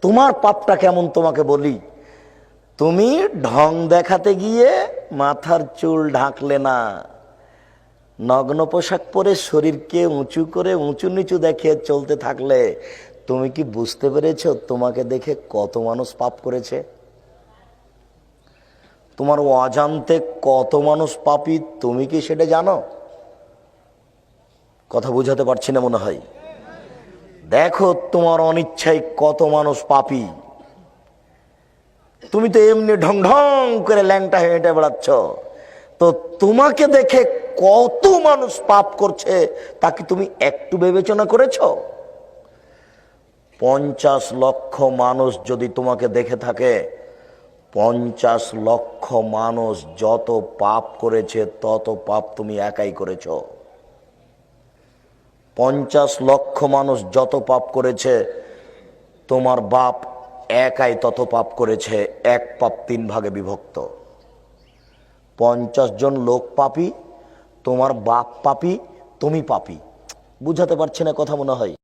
তোমার পাপটা কেমন তোমাকে বলি। তুমি ঢং দেখাতে গিয়ে মাথার চুল ঢাকলে না, নগ্ন পোশাক পরে শরীরকে উঁচু করে উঁচু নিচু দেখিয়ে চলতে থাকলে তুমি কি বুঝতে পেরেছো তোমাকে দেখে কত মানুষ পাপ করেছে? তোমার অজান্তে কত মানুষ পাপী তুমি কি সেটা জানো? কথা বুঝাতে পারছি না মনে হয়। দেখো তোমার অনিচ্ছায় কত মানুষ পাপী। তুমি তো এমনি ঢং ঢং করে ল্যাংটা হেঁটে বেড়াচ্ছ, তো তোমাকে দেখে কত মানুষ পাপ করছে তা কি তুমি একটু বিবেচনা করেছো? 50 লক্ষ মানুষ যদি তোমাকে দেখে থাকে, 50 লক্ষ মানুষ যত পাপ করেছে তত পাপ তুমি একাই করেছো। 50 লক্ষ মানুষ যত পাপ করেছে তোমার বাপ একাই তত পাপ করেছে, এক পাপ 3 ভাগে বিভক্ত। 50 জন লোক পাপী, তোমার বাপ পাপী, তুমি পাপী। বুঝাতে পারছি না কথা মনে হয়।